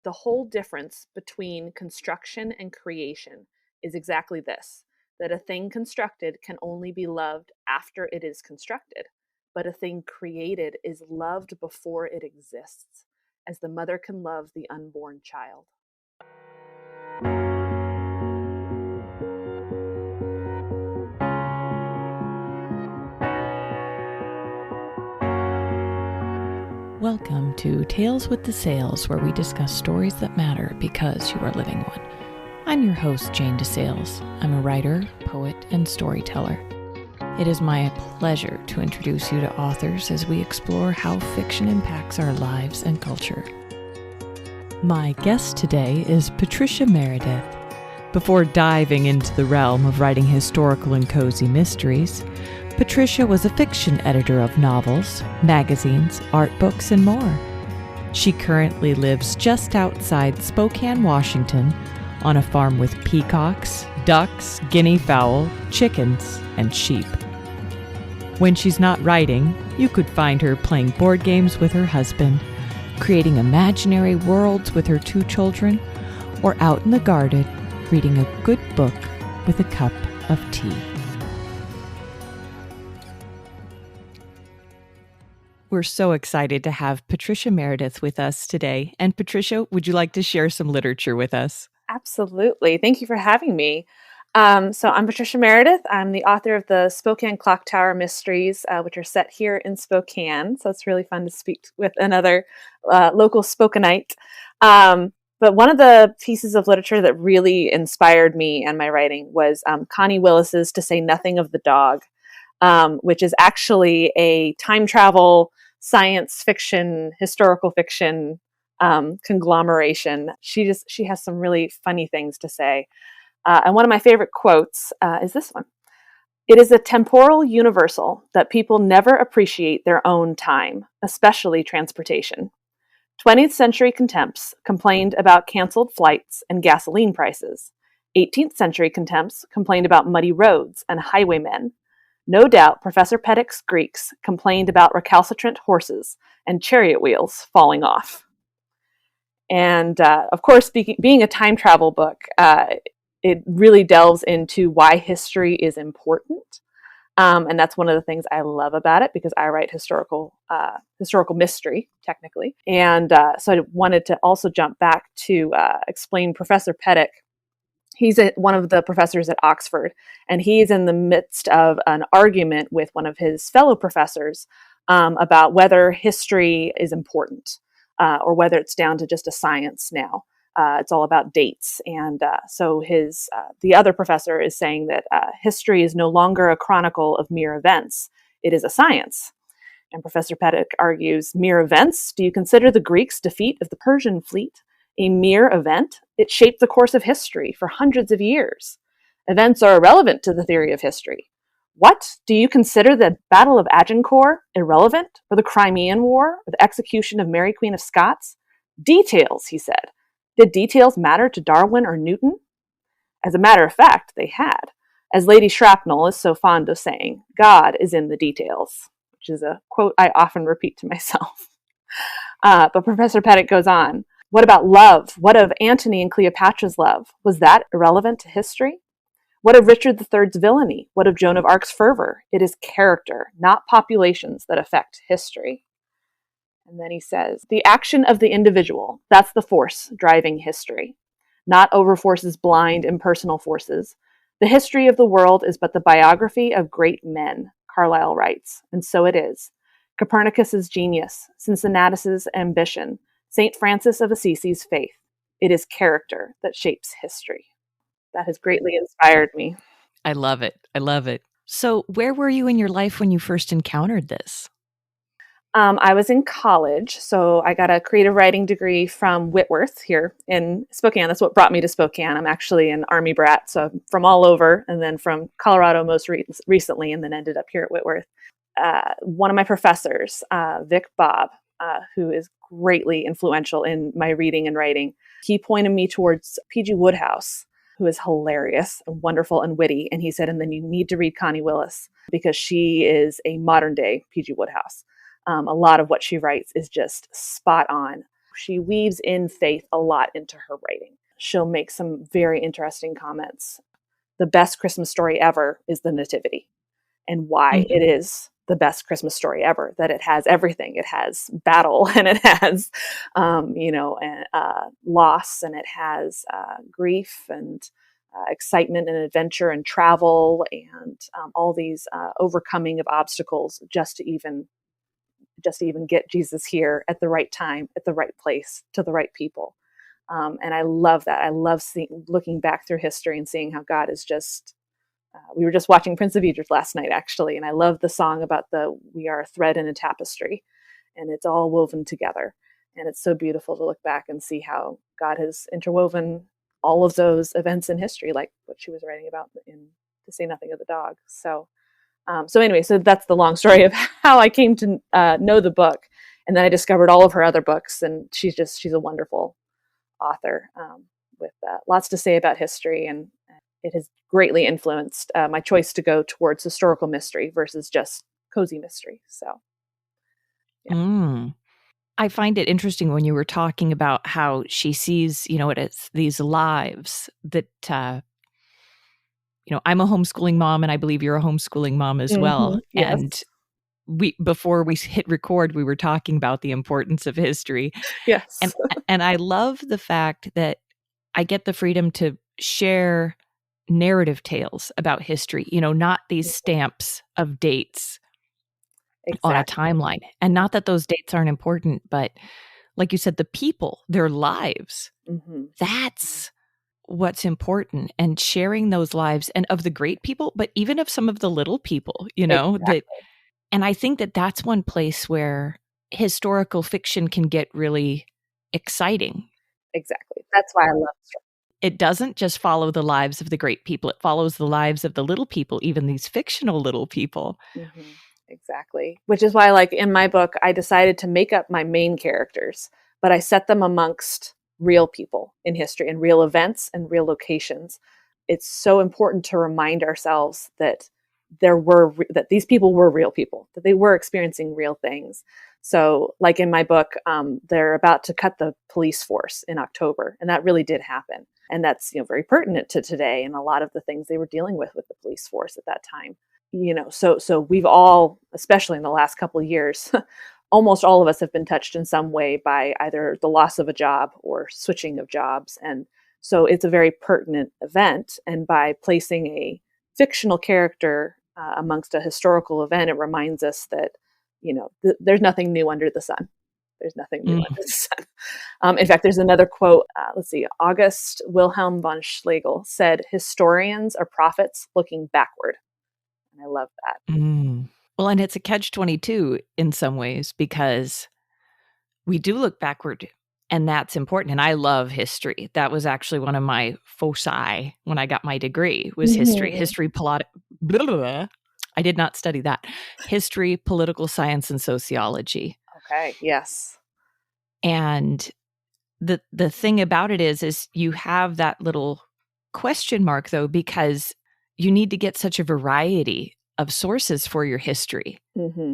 The whole difference between construction and creation is exactly this, that a thing constructed can only be loved after it is constructed, but a thing created is loved before it exists, as the mother can love the unborn child. Welcome to Tales with the Sales, where we discuss stories that matter because you are living one. I'm your host, Jane DeSales. I'm a writer, poet, and storyteller. It is my pleasure to introduce you to authors as we explore how fiction impacts our lives and culture. My guest today is Patricia Meredith. Before diving into the realm of writing historical and cozy mysteries, Patricia was a fiction editor of novels, magazines, art books, and more. She currently lives just outside Spokane, Washington, on a farm with peacocks, ducks, guinea fowl, chickens, and sheep. When she's not writing, you could find her playing board games with her husband, creating imaginary worlds with her 2 children, or out in the garden reading a good book with a cup of tea. We're so excited to have Patricia Meredith with us today. And Patricia, would you like to share some literature with us? Absolutely. Thank you for having me. So I'm Patricia Meredith. I'm the author of the Spokane Clock Tower Mysteries, which are set here in Spokane. So it's really fun to speak with another local Spokanite. But one of the pieces of literature that really inspired me and my writing was Connie Willis's To Say Nothing of the Dog, which is actually a time travel, science fiction, historical fiction conglomeration. She has some really funny things to say. And one of my favorite quotes is this one. It is a temporal universal that people never appreciate their own time, especially transportation. 20th century contempts complained about canceled flights and gasoline prices. 18th century contempts complained about muddy roads and highwaymen. No doubt Professor Petic's Greeks complained about recalcitrant horses and chariot wheels falling off. And of course, being a time travel book, it really delves into why history is important. And that's one of the things I love about it, because I write historical mystery, technically. And so I wanted to also jump back to explain Professor Petit. He's one of the professors at Oxford, and he's in the midst of an argument with one of his fellow professors about whether history is important or whether it's down to just a science now. It's all about dates. And so the other professor is saying that history is no longer a chronicle of mere events. It is a science. And Professor Petit argues, mere events? Do you consider the Greeks' defeat of the Persian fleet a mere event? It shaped the course of history for hundreds of years. Events are irrelevant to the theory of history. What? Do you consider the Battle of Agincourt irrelevant, or the Crimean War, or the execution of Mary Queen of Scots? Details, he said. Did details matter to Darwin or Newton? As a matter of fact, they had. As Lady Shrapnel is so fond of saying, God is in the details, which is a quote I often repeat to myself. But Professor Petit goes on. What about love? What of Antony and Cleopatra's love? Was that irrelevant to history? What of Richard III's villainy? What of Joan of Arc's fervor? It is character, not populations, that affect history. And then he says, the action of the individual, that's the force driving history. Not overforces blind, impersonal forces. The history of the world is but the biography of great men, Carlyle writes, and so it is. Copernicus's genius, Cincinnatus's ambition, St. Francis of Assisi's faith. It is character that shapes history. That has greatly inspired me. I love it. I love it. So where were you in your life when you first encountered this? I was in college, so I got a creative writing degree from Whitworth here in Spokane. That's what brought me to Spokane. I'm actually an Army brat, so I'm from all over, and then from Colorado most recently, and then ended up here at Whitworth. One of my professors, Vic Bob, who is greatly influential in my reading and writing, he pointed me towards P.G. Wodehouse, who is hilarious and wonderful and witty. And he said, and then you need to read Connie Willis, because she is a modern day P.G. Wodehouse. A lot of what she writes is just spot on. She weaves in faith a lot into her writing. She'll make some very interesting comments. The best Christmas story ever is the Nativity, and why it is the best Christmas story ever, that it has everything. It has battle, and it has, loss, and it has grief, and excitement, and adventure, and travel, and all these overcoming of obstacles just to even get Jesus here at the right time, at the right place, to the right people. And I love that. I love looking back through history and seeing how God is just. We were just watching Prince of Egypt last night, actually, and I love the song about we are a thread in a tapestry, and it's all woven together. And it's so beautiful to look back and see how God has interwoven all of those events in history, like what she was writing about in To Say Nothing of the Dog. So anyway, so that's the long story of how I came to know the book, and then I discovered all of her other books, and she's a wonderful author with lots to say about history, and it has greatly influenced my choice to go towards historical mystery versus just cozy mystery. So, yeah. I find it interesting when you were talking about how she sees, it's these lives that, I'm a homeschooling mom, and I believe you're a homeschooling mom as well. Yes. And before we hit record, we were talking about the importance of history. Yes. And I love the fact that I get the freedom to share narrative tales about history, not these stamps of dates on a timeline. And not that those dates aren't important, but like you said, the people, their lives, that's what's important. And sharing those lives, and of the great people, but even of some of the little people, that. And I think that that's one place where historical fiction can get really exciting. Exactly. That's why I love it. It doesn't just follow the lives of the great people. It follows the lives of the little people, even these fictional little people. Exactly. Which is why, like in my book, I decided to make up my main characters, but I set them amongst real people in history and real events and real locations. It's so important to remind ourselves that that these people were real people, that they were experiencing real things. So, like in my book, they're about to cut the police force in October, and that really did happen. And that's very pertinent to today and a lot of the things they were dealing with the police force at that time. So we've all, especially in the last couple of years, almost all of us have been touched in some way by either the loss of a job or switching of jobs. And so it's a very pertinent event. And by placing a fictional character amongst a historical event, it reminds us that, there's nothing new under the sun. There's nothing new under the sun. In fact, there's another quote. Let's see. August Wilhelm von Schlegel said, "Historians are prophets looking backward." And I love that. Well, and it's a catch-22 in some ways, because we do look backward, and that's important. And I love history. That was actually one of my foci when I got my degree, was history. I did not study that. History, political science, and sociology. Okay, yes. And the thing about it is you have that little question mark, though, because you need to get such a variety of sources for your history,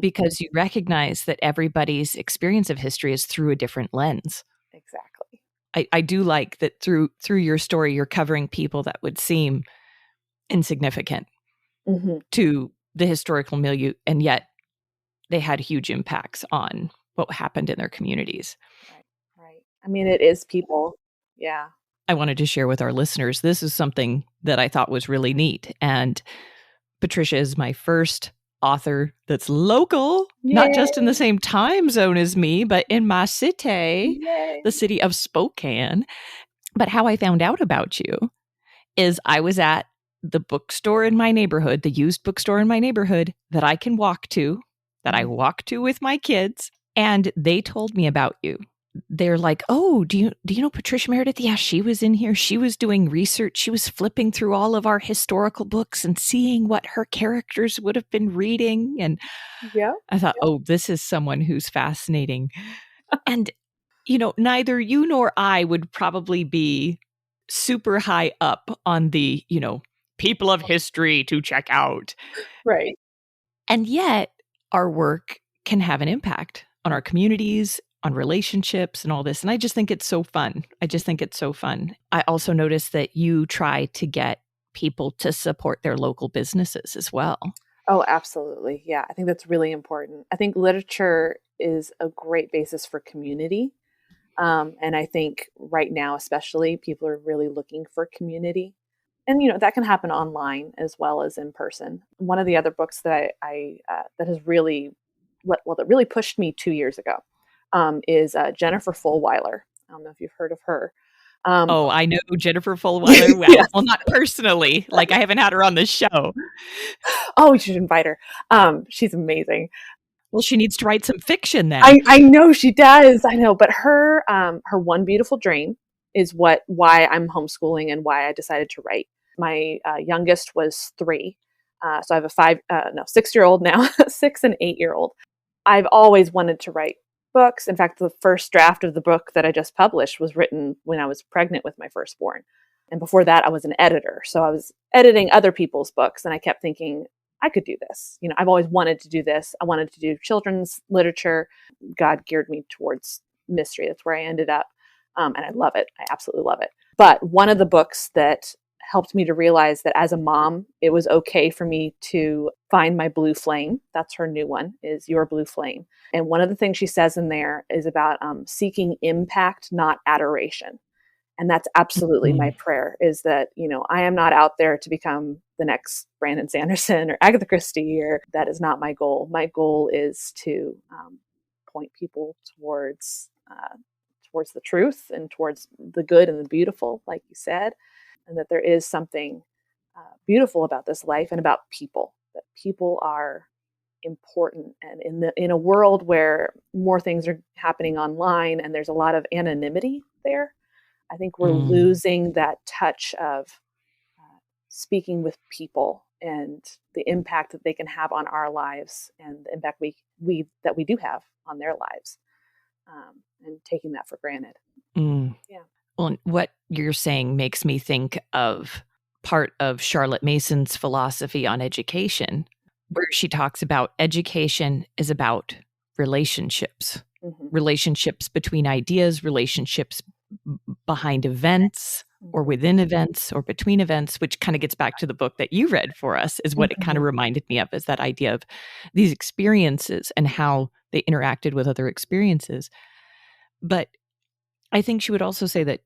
because you recognize that everybody's experience of history is through a different lens. Exactly. I do like that through your story, you're covering people that would seem insignificant to the historical milieu, and yet they had huge impacts on what happened in their communities. Right. I mean, it is people. Yeah. I wanted to share with our listeners, this is something that I thought was really neat. And Patricia is my first author that's local, not just in the same time zone as me, but in my city, the city of Spokane. But how I found out about you is I was at the bookstore in my neighborhood, the used bookstore in my neighborhood that I can walk to, that I walk to with my kids, and they told me about you. They're like, "Oh, do you know Patricia Meredith? Yeah, she was in here. She was doing research. She was flipping through all of our historical books and seeing what her characters would have been reading." And I thought, "Oh, this is someone who's fascinating." And, neither you nor I would probably be super high up on the, people of history to check out. Right. And yet our work can have an impact on our communities, on relationships and all this. And I just think it's so fun. I also noticed that you try to get people to support their local businesses as well. Oh, absolutely. Yeah, I think that's really important. I think literature is a great basis for community. And I think right now, especially, people are really looking for community. And, that can happen online as well as in person. One of the other books that that has really, that really pushed me 2 years ago is Jennifer Fulwiler. I don't know if you've heard of her. Oh, I know Jennifer Fulwiler well. Yes. Well, not personally. Like, I haven't had her on the show. Oh, you should invite her. She's amazing. Well, she needs to write some fiction then. I know she does. I know, but her One Beautiful Dream is why I'm homeschooling and why I decided to write. My youngest was 3, so I have a 6-year-old now, 6 and 8-year-old. I've always wanted to write books. In fact, the first draft of the book that I just published was written when I was pregnant with my firstborn, and before that, I was an editor. So I was editing other people's books, and I kept thinking, I could do this. I've always wanted to do this. I wanted to do children's literature. God geared me towards mystery. That's where I ended up. And I love it. I absolutely love it. But one of the books that helped me to realize that as a mom, it was okay for me to find my blue flame. That's her new one, is Your Blue Flame. And one of the things she says in there is about seeking impact, not adoration. And that's absolutely my prayer, is that, I am not out there to become the next Brandon Sanderson or Agatha Christie, or that is not my goal. My goal is to point people towards the truth and towards the good and the beautiful, like you said, and that there is something beautiful about this life and about people, that people are important. And in a world where more things are happening online and there's a lot of anonymity there, I think we're losing that touch of speaking with people and the impact that they can have on our lives and the impact we do have on their lives, and taking that for granted. Yeah. Well, what you're saying makes me think of part of Charlotte Mason's philosophy on education, where she talks about education is about relationships, relationships between ideas, relationships behind events or within events or between events, which kind of gets back to the book that you read for us, is what it kind of reminded me of, is that idea of these experiences and how they interacted with other experiences. But I think she would also say that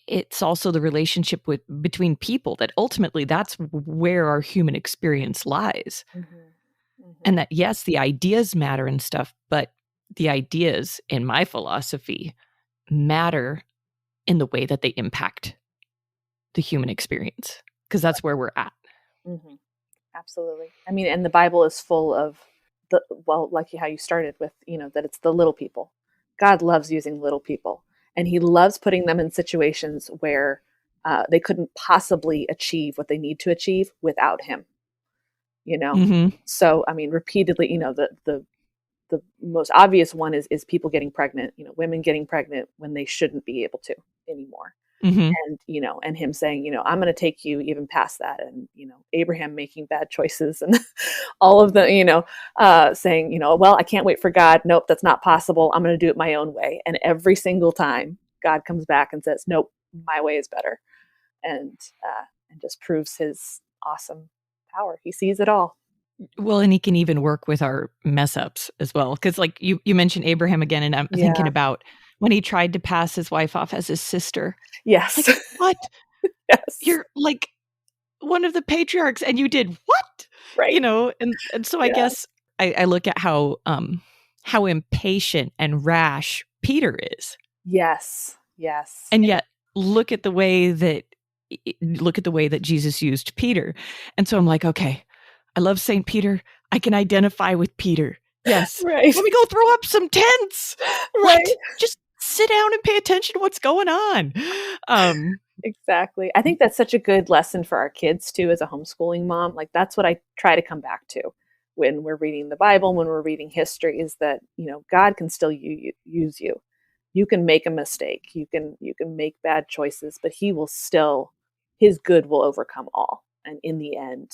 it's also the relationship between people, that ultimately that's where our human experience lies. And that, yes, the ideas matter and stuff, but the ideas, in my philosophy, matter in the way that they impact the human experience, because that's where we're at. Absolutely. I mean, and the Bible is full of like how you started with, that it's the little people. God loves using little people, and he loves putting them in situations where they couldn't possibly achieve what they need to achieve without him. So, I mean, repeatedly, the most obvious one is people getting pregnant, women getting pregnant when they shouldn't be able to anymore. And, and him saying, I'm going to take you even past that. And, Abraham making bad choices and all of the, saying, well, I can't wait for God. Nope, that's not possible. I'm going to do it my own way. And every single time God comes back and says, nope, my way is better. And just proves his awesome power. He sees it all. Well, and he can even work with our mess ups as well. Because like you mentioned Abraham again, and I'm thinking about when he tried to pass his wife off as his sister. Yes. Like, what? Yes. You're like one of the patriarchs and you did what? Right. And so I guess I look at how impatient and rash Peter is. Yes. Yes. And yet look at the way that Jesus used Peter. And so I'm like, okay, I love St. Peter. I can identify with Peter. Yes. Right. Let me go throw up some tents. Right. What? Just sit down and pay attention to what's going on. Exactly. I think that's such a good lesson for our kids too, as a homeschooling mom. Like, that's what I try to come back to when we're reading the Bible, when we're reading history, is that, God can still use you. You can make a mistake. You can make bad choices, but his good will overcome all. And in the end,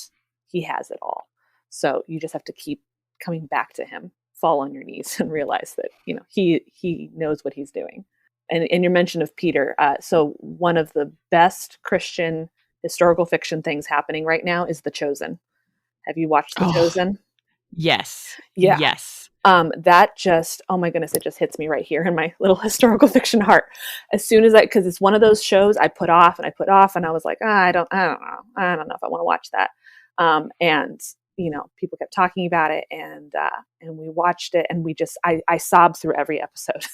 he has it all. So you just have to keep coming back to him fall on your knees and realize that, he knows what he's doing. And your mention of Peter. So one of the best Christian historical fiction things happening right now is The Chosen. Have you watched The Oh, Chosen? yes. Yeah. Yes. That just, oh my goodness, it just hits me right here in my little historical fiction heart. As soon as because it's one of those shows I put off, and I was like, I don't know if I want to watch that. And people kept talking about it, and we watched it, and I sobbed through every episode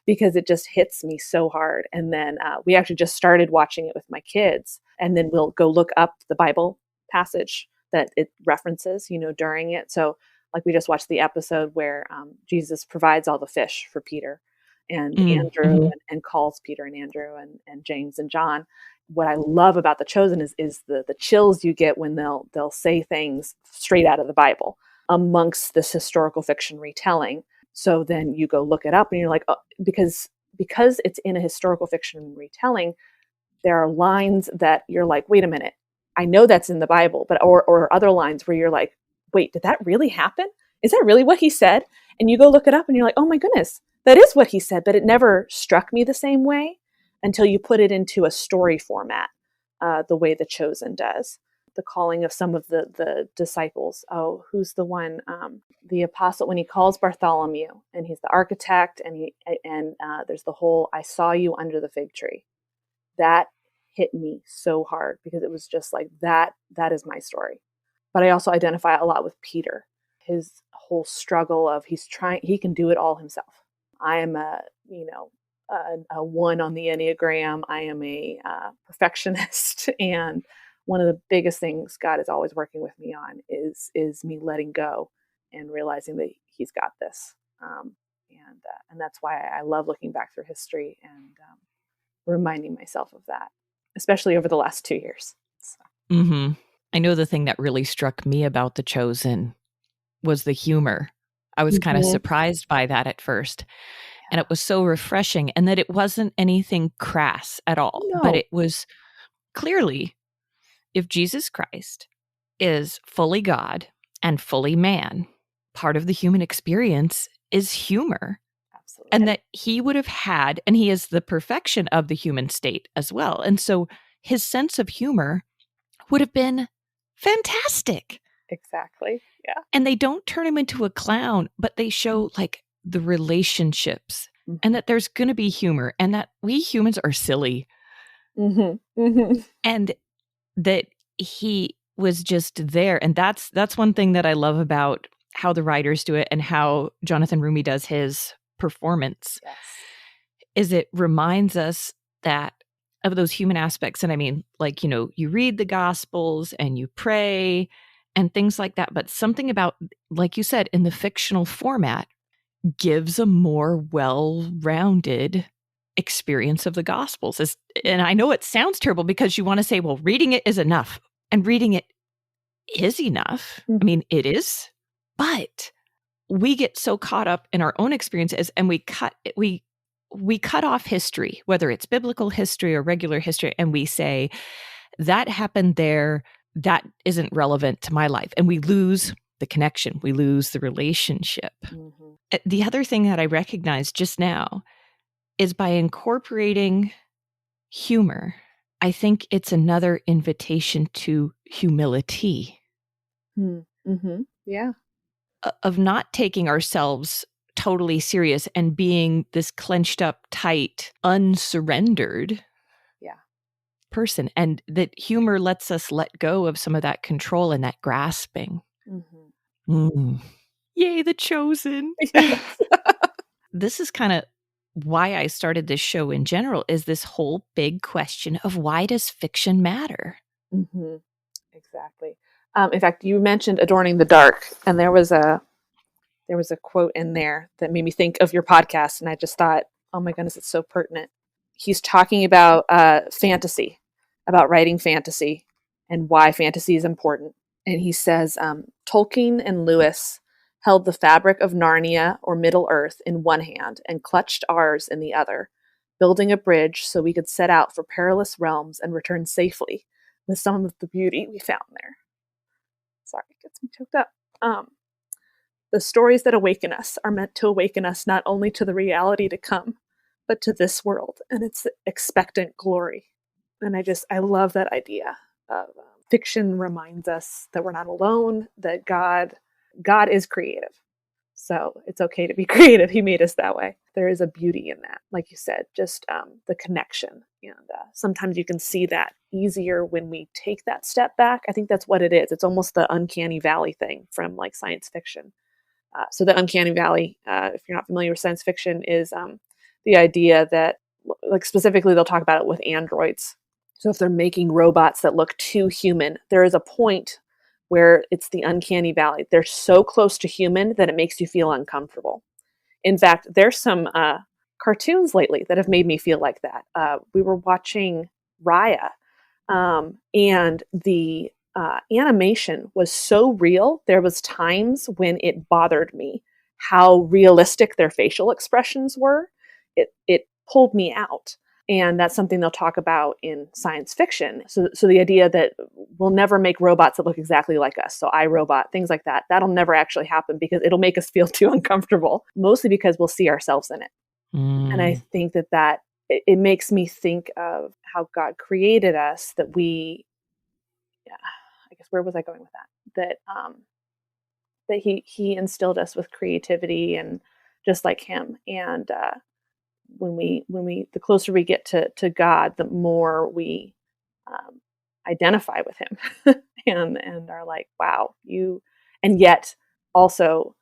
because it just hits me so hard. And then we actually just started watching it with my kids, and then we'll go look up the Bible passage that it references, during it. So like we just watched the episode where Jesus provides all the fish for Peter and Andrew, and calls Peter and Andrew and James and John. What I love about The Chosen is the chills you get when they'll say things straight out of the Bible amongst this historical fiction retelling. So then you go look it up, and you're like, oh, because it's in a historical fiction retelling, there are lines that you're like, wait a minute, I know that's in the Bible, but or other lines where you're like, wait, did that really happen? Is that really what he said? And you go look it up, and you're like, oh my goodness, that is what he said, but it never struck me the same way until you put it into a story format, the way The Chosen does. The calling of some of the disciples. Oh, who's the one? The apostle, when he calls Bartholomew, and he's the architect, and there's the whole "I saw you under the fig tree." That hit me so hard because it was just like that. That is my story. But I also identify a lot with Peter. His whole struggle of he can do it all himself. I am a 1 on the Enneagram. I am a perfectionist, and one of the biggest things God is always working with me on is me letting go and realizing that He's got this. And that's why I love looking back through history and reminding myself of that, especially over the last 2 years. So. I know the thing that really struck me about The Chosen was the humor. I was kind of surprised by that at first. And it was so refreshing, and that it wasn't anything crass at all. No. But it was clearly, if Jesus Christ is fully God and fully man, part of the human experience is humor. Absolutely. And that he would have had, and he is the perfection of the human state as well. And so his sense of humor would have been fantastic. Exactly. Yeah. And they don't turn him into a clown, but they show like the relationships, and that there's going to be humor, and that we humans are silly. And that he was just there. And that's one thing that I love about how the writers do it and how Jonathan Rumi does his performance. Yes. Is it reminds us that of those human aspects. And I mean, like, you read the Gospels and you pray and things like that, but something about, like you said, in the fictional format gives a more well-rounded experience of the Gospels. And I know it sounds terrible because you want to say, well, reading it is enough. And reading it is enough. I mean, it is. But we get so caught up in our own experiences, and we cut off history, whether it's biblical history or regular history, and we say, that happened there, that isn't relevant to my life. And we lose the connection. We lose the relationship. The other thing that I recognized just now is by incorporating humor, I think it's another invitation to humility. Yeah. Of not taking ourselves totally serious and being this clenched up, tight, unsurrendered person. And that humor lets us let go of some of that control and that grasping. Yay, The Chosen. Yes. This is kind of why I started this show in general, is this whole big question of why does fiction matter? Exactly. In fact, you mentioned adorning the dark, and there was a quote in there that made me think of your podcast, and I just thought, oh my goodness, it's so pertinent. He's talking about fantasy, about writing fantasy, and why fantasy is important. And he says, Tolkien and Lewis held the fabric of Narnia or Middle Earth in one hand and clutched ours in the other, building a bridge so we could set out for perilous realms and return safely with some of the beauty we found there. Sorry, it gets me choked up. The stories that awaken us are meant to awaken us not only to the reality to come, but to this world and its expectant glory. And I love that idea of fiction reminds us that we're not alone, that God is creative. So it's okay to be creative. He made us that way. There is a beauty in that, like you said, just the connection. And sometimes you can see that easier when we take that step back. I think that's what it is. It's almost the uncanny valley thing from like science fiction. So the uncanny valley, if you're not familiar with science fiction, is the idea that, like specifically, they'll talk about it with androids. So if they're making robots that look too human, there is a point where it's the uncanny valley. They're so close to human that it makes you feel uncomfortable. In fact, there's some cartoons lately that have made me feel like that. We were watching Raya, and the animation was so real. There was times when it bothered me how realistic their facial expressions were. It pulled me out. And that's something they'll talk about in science fiction. So the idea that we'll never make robots that look exactly like us. So iRobot, things like that, that'll never actually happen because it'll make us feel too uncomfortable, mostly because we'll see ourselves in it. And I think that it makes me think of how God created us, that we, yeah, I guess, where was I going with that? That he instilled us with creativity and just like him. And when we the closer we get to God, the more we identify with him and are like, wow, you, and yet also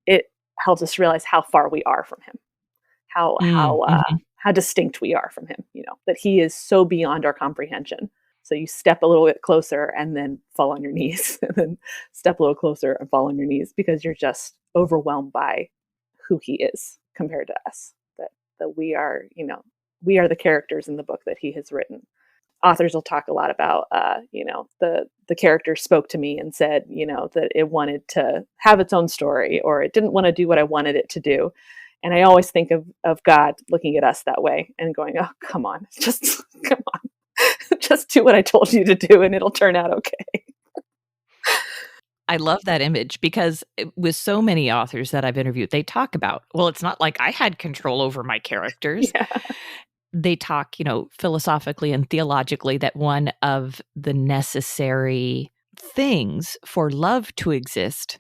it helps us realize how far we are from him, how distinct we are from him, that he is so beyond our comprehension. So you step a little bit closer and then fall on your knees, and then step a little closer and fall on your knees because you're just overwhelmed by who he is compared to us. That we are, we are the characters in the book that he has written. Authors will talk a lot about, the character spoke to me and said, that it wanted to have its own story, or it didn't want to do what I wanted it to do. And I always think of God looking at us that way and going, oh, come on, just come on, just do what I told you to do and it'll turn out okay. I love that image because with so many authors that I've interviewed, they talk about, well, it's not like I had control over my characters. Yeah. They talk, philosophically and theologically that one of the necessary things for love to exist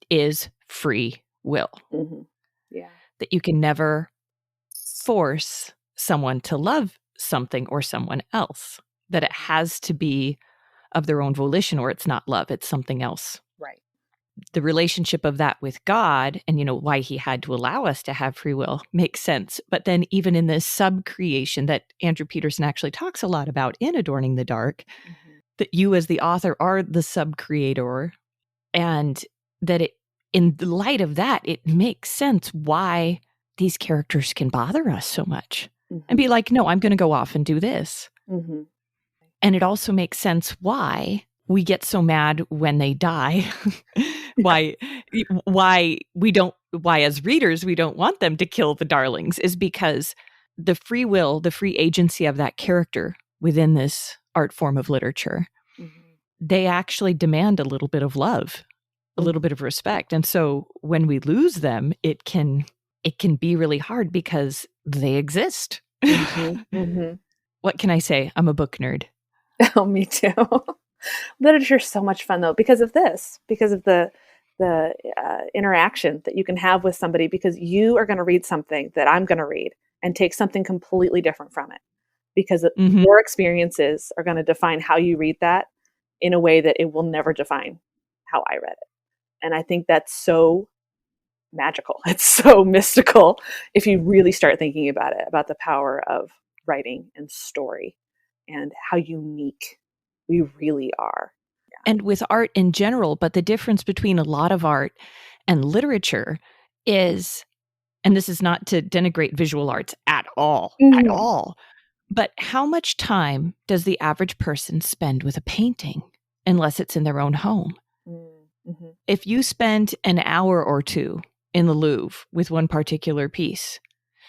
is free will. Mm-hmm. Yeah. That you can never force someone to love something or someone else, that it has to be of their own volition or it's not love, it's something else. Right. The relationship of that with God and, why he had to allow us to have free will makes sense. But then even in this sub-creation that Andrew Peterson actually talks a lot about in Adorning the Dark, that you as the author are the sub-creator, and that in light of that, it makes sense why these characters can bother us so much and be like, no, I'm going to go off and do this. Mm-hmm. And it also makes sense why we get so mad when they die. why as readers, we don't want them to kill the darlings is because the free will, the free agency of that character within this art form of literature, they actually demand a little bit of love, a little bit of respect. And so when we lose them, it can be really hard because they exist. What can I say? I'm a book nerd. Oh, me too. Literature is so much fun though, because of the interaction that you can have with somebody, because you are going to read something that I'm going to read and take something completely different from it, because your experiences are going to define how you read that in a way that it will never define how I read it. And I think that's so magical. It's so mystical if you really start thinking about it, about the power of writing and story and how unique we really are. And with art in general, but the difference between a lot of art and literature is, and this is not to denigrate visual arts at all, but how much time does the average person spend with a painting unless it's in their own home? If you spend an hour or two in the Louvre with one particular piece,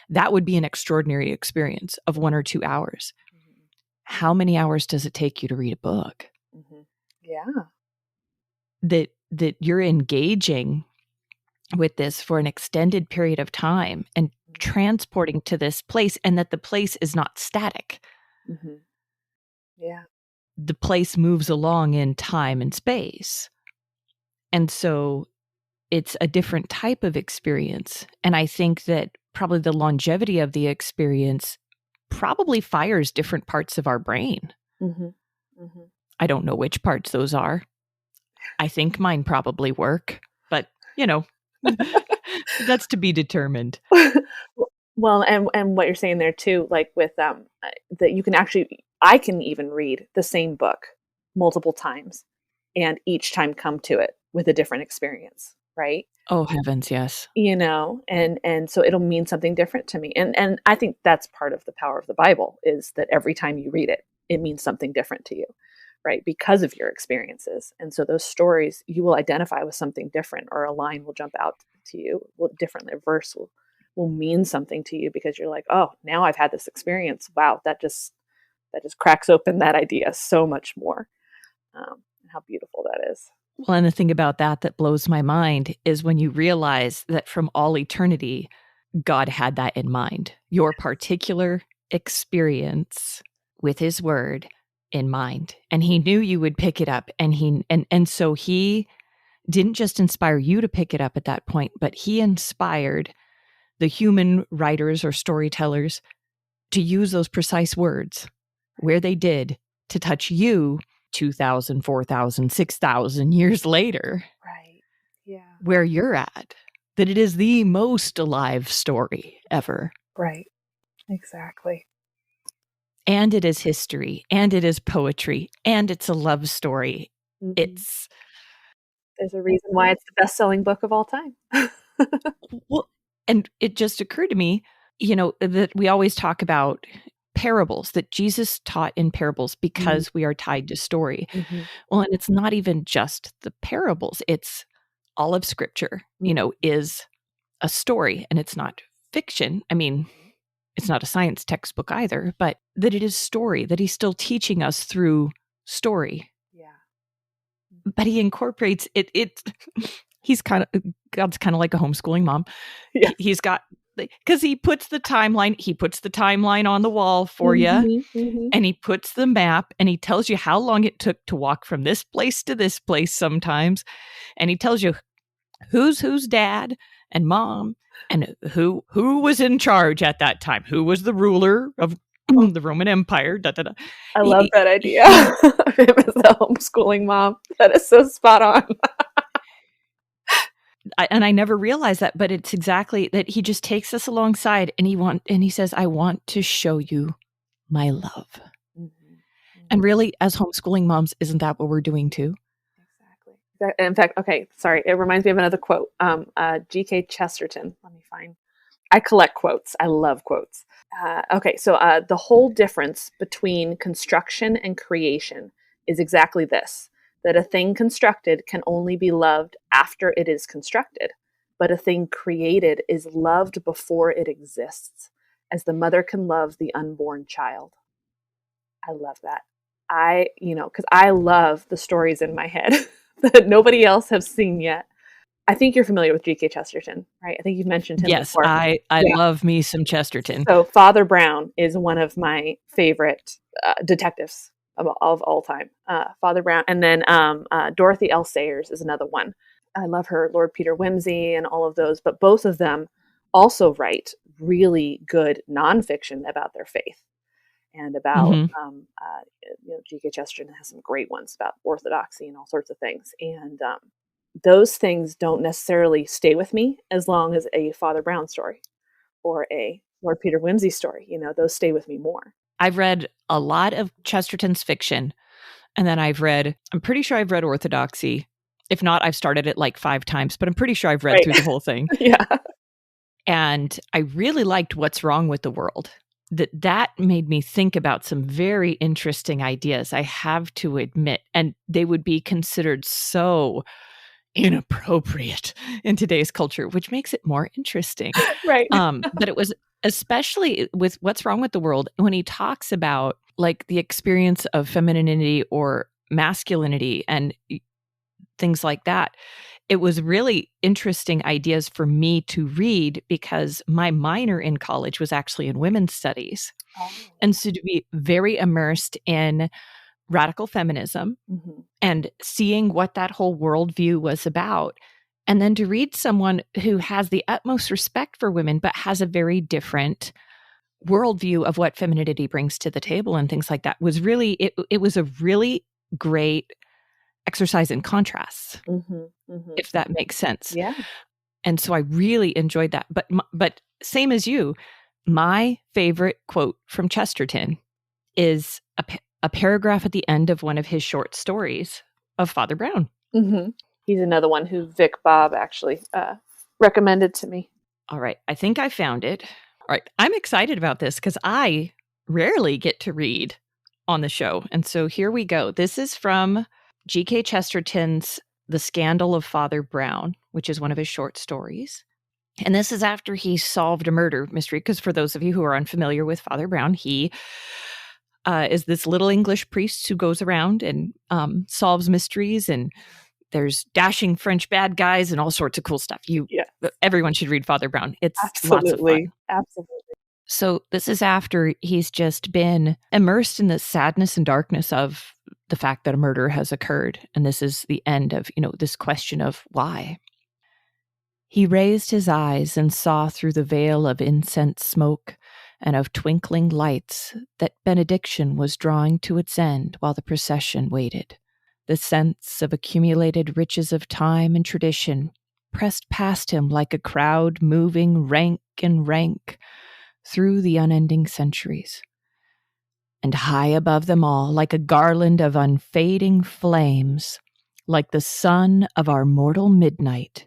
that would be an extraordinary experience of 1 or 2 hours. How many hours does it take you to read a book? Yeah. That you're engaging with this for an extended period of time and transporting to this place, and that the place is not static. Mm-hmm. Yeah. The place moves along in time and space. And so it's a different type of experience. And I think that probably the longevity of the experience probably fires different parts of our brain. Mm-hmm. Mm-hmm. I don't know which parts those are. I think mine probably work, but that's to be determined. Well, and what you're saying there too, like with that you can actually, I can even read the same book multiple times, and each time come to it with a different experience, right? Oh heavens, yes. And so it'll mean something different to me, and I think that's part of the power of the Bible, is that every time you read it, it means something different to you, right? Because of your experiences. And so those stories, you will identify with something different, or a line will jump out to you differently. A verse will mean something to you because you're like, oh, now I've had this experience. Wow, that just cracks open that idea so much more. How beautiful that is. Well, and the thing about that blows my mind is when you realize that from all eternity, God had that in mind. Your particular experience with his word in mind. And he knew you would pick it up. And so he didn't just inspire you to pick it up at that point, but he inspired the human writers or storytellers to use those precise words where they did to touch you 2,000, 4,000, 6,000 years later. Right. Yeah. Where you're at. That it is the most alive story ever. Right. Exactly. And it is history, and it is poetry, and it's a love story. Mm-hmm. There's a reason why it's the best-selling book of all time. Well, and it just occurred to me, that we always talk about parables, that Jesus taught in parables because we are tied to story. Mm-hmm. Well, and it's not even just the parables. It's all of Scripture, is a story, and it's not fiction. I mean, it's not a science textbook either, but that it is story, that he's still teaching us through story. Yeah. But he incorporates it. God's kind of like a homeschooling mom. Yeah. He's got, because he puts the timeline on the wall for you, and he puts the map, and he tells you how long it took to walk from this place to this place sometimes. And he tells you who's dad and mom, and who was in charge at that time, who was the ruler of the Roman Empire. I love that idea. It was the homeschooling mom. That is so spot on. And I never realized that, but it's exactly that. He just takes us alongside, and he says, I want to show you my love. Mm-hmm. And really, as homeschooling moms, isn't that what we're doing too? Exactly. In fact, okay, sorry, it reminds me of another quote. G.K. Chesterton. Let me find. I collect quotes. I love quotes. So the whole difference between construction and creation is exactly this: that a thing constructed can only be loved after it is constructed, but a thing created is loved before it exists, as the mother can love the unborn child. I love that. Because I love the stories in my head that nobody else has seen yet. I think you're familiar with G.K. Chesterton, right? I think you've mentioned him before. Yes, I love me some Chesterton. So Father Brown is one of my favorite detectives of all time. Father Brown. And then Dorothy L. Sayers is another one. I love her, Lord Peter Wimsey and all of those. But both of them also write really good nonfiction about their faith. And about, G.K. Chesterton has some great ones about orthodoxy and all sorts of things. And those things don't necessarily stay with me as long as a Father Brown story or a Lord Peter Wimsey story. Those stay with me more. I've read a lot of Chesterton's fiction, and then I'm pretty sure I've read Orthodoxy. If not, I've started it like 5 times, but I'm pretty sure I've read through the whole thing. Yeah. And I really liked What's Wrong with the World. That made me think about some very interesting ideas, I have to admit, and they would be considered so inappropriate in today's culture, which makes it more interesting. Right. But it was especially with What's Wrong with the World, when he talks about like the experience of femininity or masculinity and things like that. it was really interesting ideas for me to read because my minor in college was actually in women's studies. Oh. And so to be very immersed in radical feminism and seeing what that whole worldview was about. And then to read someone who has the utmost respect for women, but has a very different worldview of what femininity brings to the table and things like that was really, it was a really great exercise in contrasts, if that makes sense. Yeah. And so I really enjoyed that. But same as you, my favorite quote from Chesterton is a paragraph at the end of one of his short stories of Father Brown. He's another one who Vic Bob actually recommended to me. All right. I think I found it. All right. I'm excited about this because I rarely get to read on the show. And so here we go. This is from G.K. Chesterton's The Scandal of Father Brown, which is one of his short stories. And this is after he solved a murder mystery, because for those of you who are unfamiliar with Father Brown, he is this little English priest who goes around and solves mysteries, and there's dashing French bad guys and all sorts of cool stuff. Everyone should read Father Brown. It's lots of fun. Absolutely. So this is after he's just been immersed in the sadness and darkness of the fact that a murder has occurred. And this is the end of, this question of why. He raised his eyes and saw through the veil of incense smoke and of twinkling lights that benediction was drawing to its end while the procession waited. The sense of accumulated riches of time and tradition pressed past him like a crowd moving rank and rank through the unending centuries. And high above them all, like a garland of unfading flames, like the sun of our mortal midnight,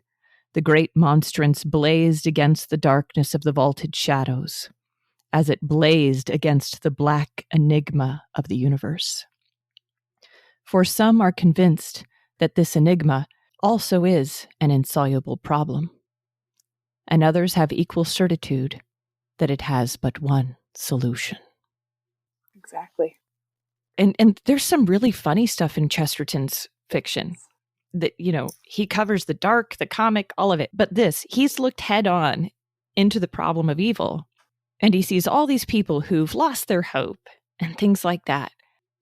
the great monstrance blazed against the darkness of the vaulted shadows, as it blazed against the black enigma of the universe. For some are convinced that this enigma also is an insoluble problem, and others have equal certitude that it has but one solution. Exactly. And there's some really funny stuff in Chesterton's fiction that, he covers the dark, the comic, all of it. But he's looked head on into the problem of evil, and he sees all these people who've lost their hope and things like that.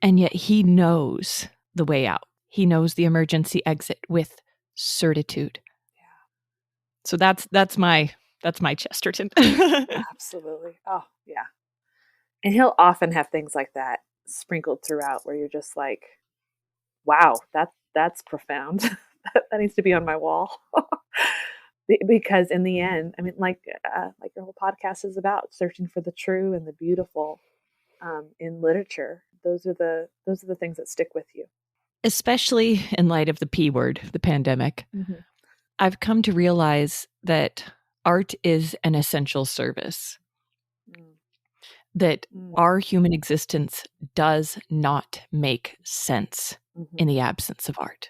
And yet he knows the way out. He knows the emergency exit with certitude. Yeah. So that's my Chesterton. Absolutely. Oh, yeah. And he'll often have things like that sprinkled throughout where you're just like, wow, that's profound. that needs to be on my wall. Because in the end, I mean, like your whole podcast is about searching for the true and the beautiful in literature. Those are the things that stick with you. Especially in light of the P word, the pandemic. I've come to realize that art is an essential service. That our human existence does not make sense in the absence of art.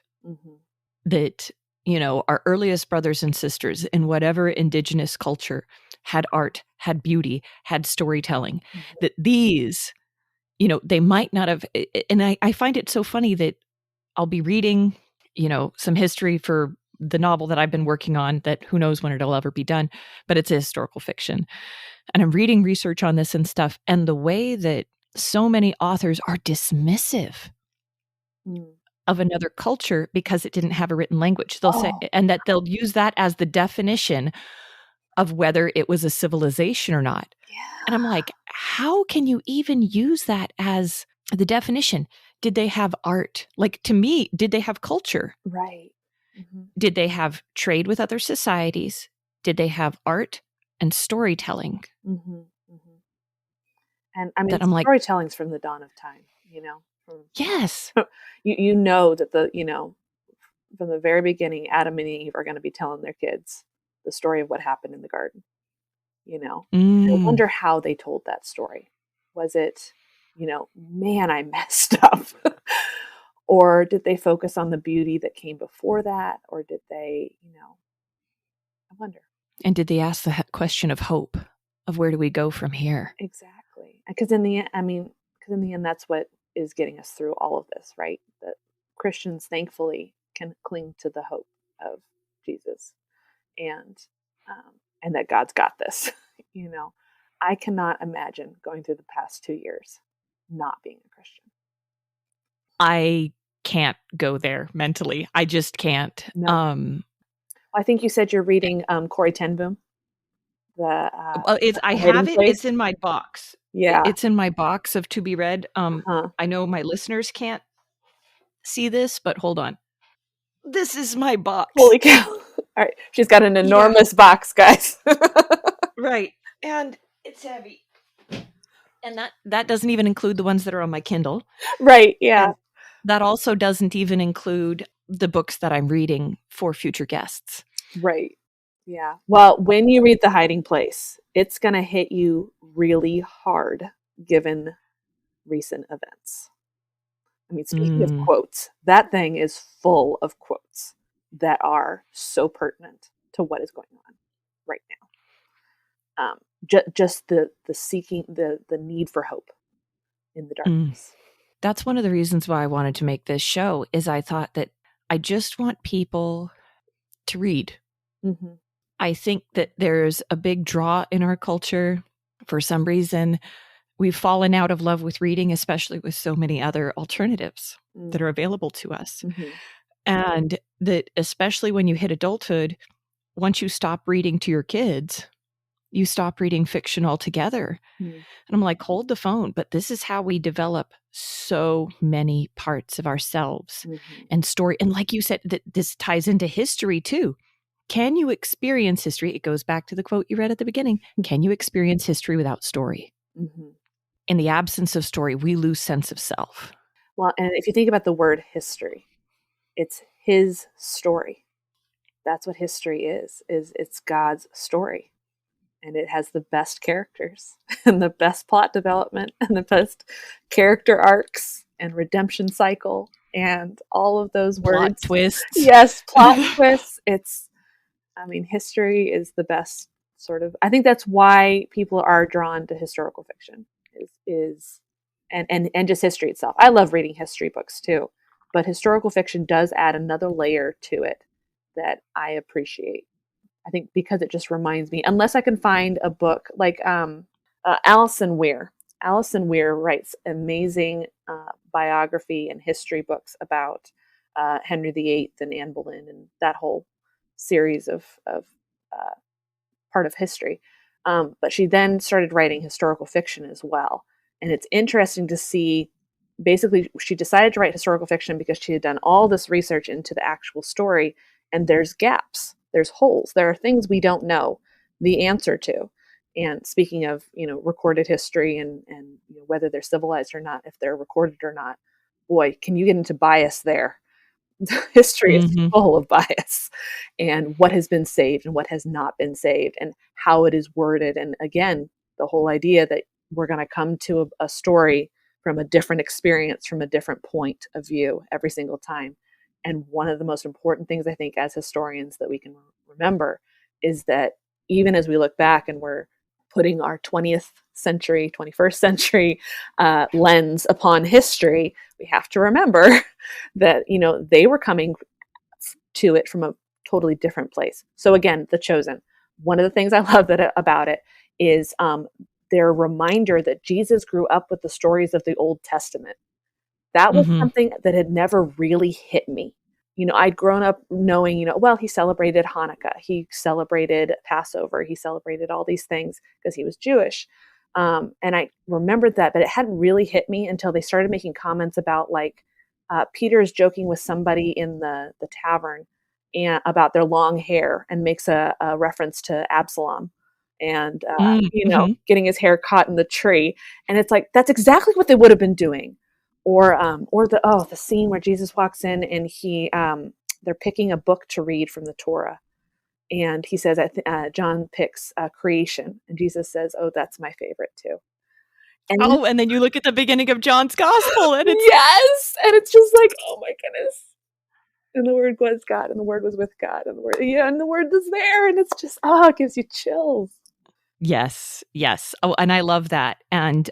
That, our earliest brothers and sisters in whatever indigenous culture had art, had beauty, had storytelling, that these, they might not have, and I find it so funny that I'll be reading, some history for the novel that I've been working on that who knows when it'll ever be done, but it's a historical fiction. And I'm reading research on this and stuff. And the way that so many authors are dismissive of another culture because it didn't have a written language. They'll say, and that they'll use that as the definition of whether it was a civilization or not. Yeah. And I'm like, how can you even use that as the definition? Did they have art? Like, to me, did they have culture? Right. Did they have trade with other societies? Did they have art and storytelling? And I mean, storytelling's from the dawn of time, Yes. You know that from the very beginning, Adam and Eve are going to be telling their kids the story of what happened in the garden. I wonder how they told that story. Was it, man, I messed up? Or did they focus on the beauty that came before that? Or did they, I wonder. And did they ask the question of hope, of where do we go from here? Exactly. Because in the end, that's what is getting us through all of this, right? That Christians, thankfully, can cling to the hope of Jesus, and that God's got this. I cannot imagine going through the past 2 years not being a Christian. I can't go there mentally. I just can't. No. I think you said you're reading Corrie ten Boom. I The have Hiding it. Place. It's in my box. Yeah. It's in my box of to be read. I know my listeners can't see this, but hold on. This is my box. Holy cow. All right. She's got an enormous box, guys. Right. And it's heavy. And that doesn't even include the ones that are on my Kindle. Right. Yeah. And that also doesn't even include the books that I'm reading for future guests. Right. Yeah. Well, when you read The Hiding Place, it's going to hit you really hard given recent events. I mean, speaking of quotes, that thing is full of quotes that are so pertinent to what is going on right now. Just the seeking, the need for hope in the darkness. That's one of the reasons why I wanted to make this show, is I thought that I just want people to read. Mm-hmm. I think that there's a big draw in our culture. For some reason, we've fallen out of love with reading, especially with so many other alternatives that are available to us. Mm-hmm. And that especially when you hit adulthood, once you stop reading to your kids, you stop reading fiction altogether. And I'm like, hold the phone. But this is how we develop so many parts of ourselves and story. And like you said, this ties into history too. Can you experience history? It goes back to the quote you read at the beginning. Can you experience history without story? In the absence of story, we lose sense of self. Well, and if you think about the word history, it's his story. That's what history is it's God's story. And it has the best characters and the best plot development and the best character arcs and redemption cycle and all of those words. Plot twists. Yes, plot twists. History is the best sort of. I think that's why people are drawn to historical fiction and just history itself. I love reading history books too, but historical fiction does add another layer to it that I appreciate. I think because it just reminds me, unless I can find a book like Alison Weir. Alison Weir writes amazing biography and history books about Henry VIII and Anne Boleyn and that whole series of part of history. But she then started writing historical fiction as well. And it's interesting to see, basically, she decided to write historical fiction because she had done all this research into the actual story, and there's gaps. There's holes. There are things we don't know the answer to. And speaking of, recorded history and whether they're civilized or not, if they're recorded or not, boy, can you get into bias there. History is full of bias and what has been saved and what has not been saved and how it is worded. And again, the whole idea that we're going to come to a story from a different experience, from a different point of view every single time. And one of the most important things I think as historians that we can remember is that even as we look back and we're putting our 20th century, 21st century lens upon history, we have to remember that, they were coming to it from a totally different place. So again, The Chosen. One of the things I love about it is their reminder that Jesus grew up with the stories of the Old Testament. That was something that had never really hit me. I'd grown up knowing, he celebrated Hanukkah. He celebrated Passover. He celebrated all these things because he was Jewish. And I remembered that, but it hadn't really hit me until they started making comments about Peter is joking with somebody in the tavern and about their long hair and makes a reference to Absalom and, getting his hair caught in the tree. And it's like, that's exactly what they would have been doing. Or the scene where Jesus walks in and they're picking a book to read from the Torah. And he says, John picks creation. And Jesus says, oh, that's my favorite too. And then you look at the beginning of John's gospel and it's yes. And it's just like, oh my goodness. And the word was God and the word was with God and the word was there. And it's just, it gives you chills. Yes. Oh, and I love that. And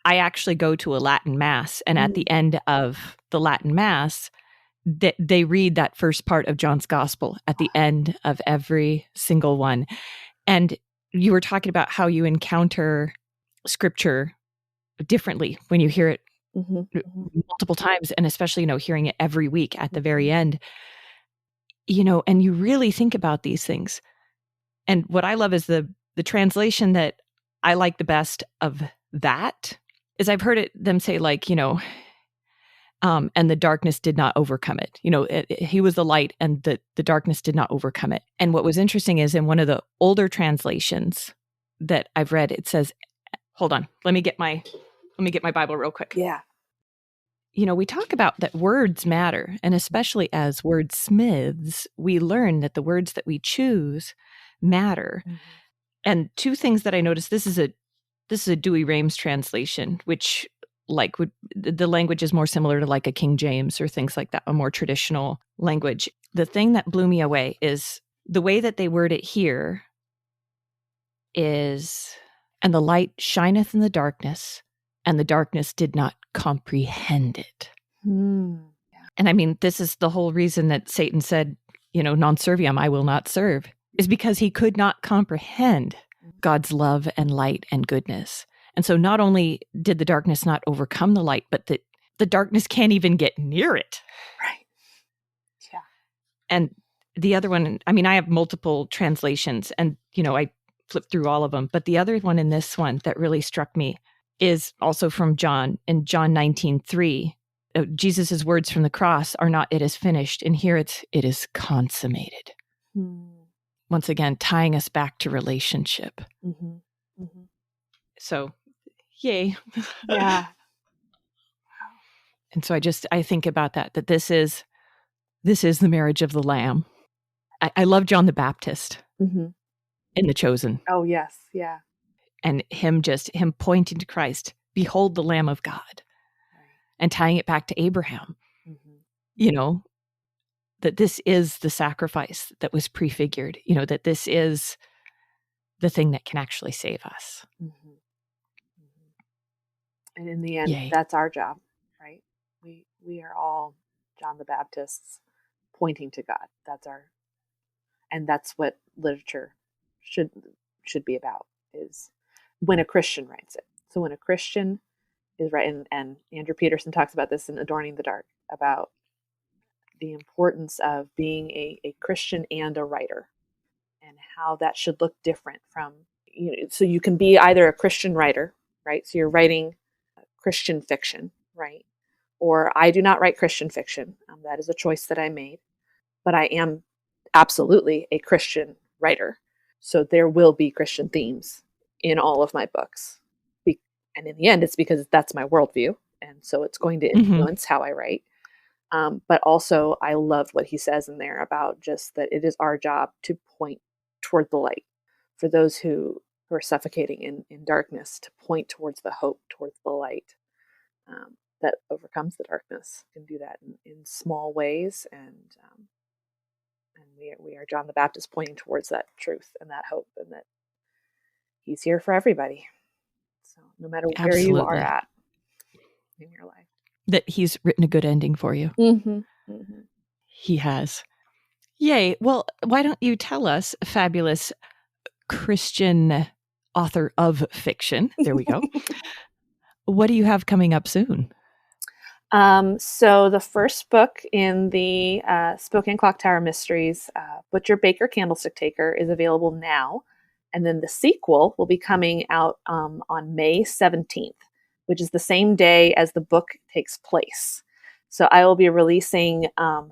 I actually go to a Latin mass, and at the end of the Latin mass, they read that first part of John's gospel at the end of every single one. And you were talking about how you encounter scripture differently when you hear it multiple times, and especially, hearing it every week at the very end, and you really think about these things. And what I love is the translation that I like the best of that is I've heard them say, like, and the darkness did not overcome it. He was the light, and the darkness did not overcome it. And what was interesting is in one of the older translations that I've read, it says, hold on, let me get my Bible real quick. Yeah. We talk about that words matter, and especially as wordsmiths, we learn that the words that we choose matter. And two things that I noticed, this is a Dewey Rheims translation, which the language is more similar to like a King James or things like that, a more traditional language. The thing that blew me away is the way that they word it here is, and the light shineth in the darkness, and the darkness did not comprehend it. And I mean, this is the whole reason that Satan said, non serviam, I will not serve, is because he could not comprehend God's love and light and goodness. And so not only did the darkness not overcome the light, but the darkness can't even get near it. Right. Yeah. And the other one, I mean, I have multiple translations, and, I flipped through all of them. But the other one in this one that really struck me is also from John, in John 19:3. Jesus' words from the cross are not, it is finished. And here it is consummated. Once again, tying us back to relationship. So, yay. Yeah. And so I think about that this is the marriage of the Lamb. I love John the Baptist in The Chosen. Oh, yes. Yeah. And him pointing to Christ, behold the Lamb of God, and tying it back to Abraham, that this is the sacrifice that was prefigured, that this is the thing that can actually save us. And in the end, Yay. That's our job, right? We are all John the Baptists pointing to God. And that's what literature should be about, is when a Christian writes it. So when a Christian is writing, and Andrew Peterson talks about this in Adorning the Dark, about the importance of being a Christian and a writer, and how that should look different from, so you can be either a Christian writer, right? So you're writing Christian fiction, right? Or I do not write Christian fiction. That is a choice that I made, but I am absolutely a Christian writer. So there will be Christian themes in all of my books. And in the end, it's because that's my worldview. And so it's going to influence how I write. But also, I love what he says in there about just that it is our job to point toward the light. For those who are suffocating in darkness, to point towards the hope, towards the light that overcomes the darkness. We can do that in small ways. And we are John the Baptist pointing towards that truth and that hope, and that he's here for everybody. So no matter where you are at in your life, that he's written a good ending for you. He has. Yay. Well, why don't you tell us, fabulous Christian author of fiction, there we go, what do you have coming up soon? So the first book in the Spokane Clock Tower Mysteries, Butcher Baker Candlestick Taker, is available now. And then the sequel will be coming out on May 17th, which is the same day as the book takes place. So I will be releasing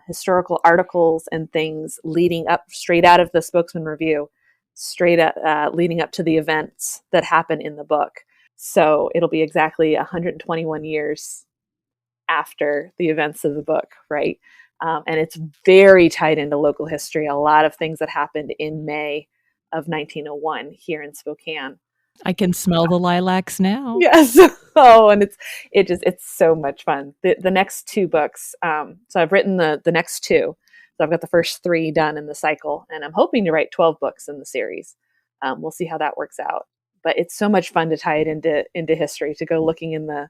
historical articles and things leading up, straight out of the Spokesman Review, straight up, leading up to the events that happen in the book. So it'll be exactly 121 years after the events of the book, right? And it's very tied into local history. A lot of things that happened in May of 1901 here in Spokane. I can smell the lilacs now. Yes. Oh, and it's so much fun. The next two books. So I've written the next two. So I've got the first 3 done in the cycle, and I'm hoping to write 12 books in the series. We'll see how that works out. But it's so much fun to tie it into history, to go looking in the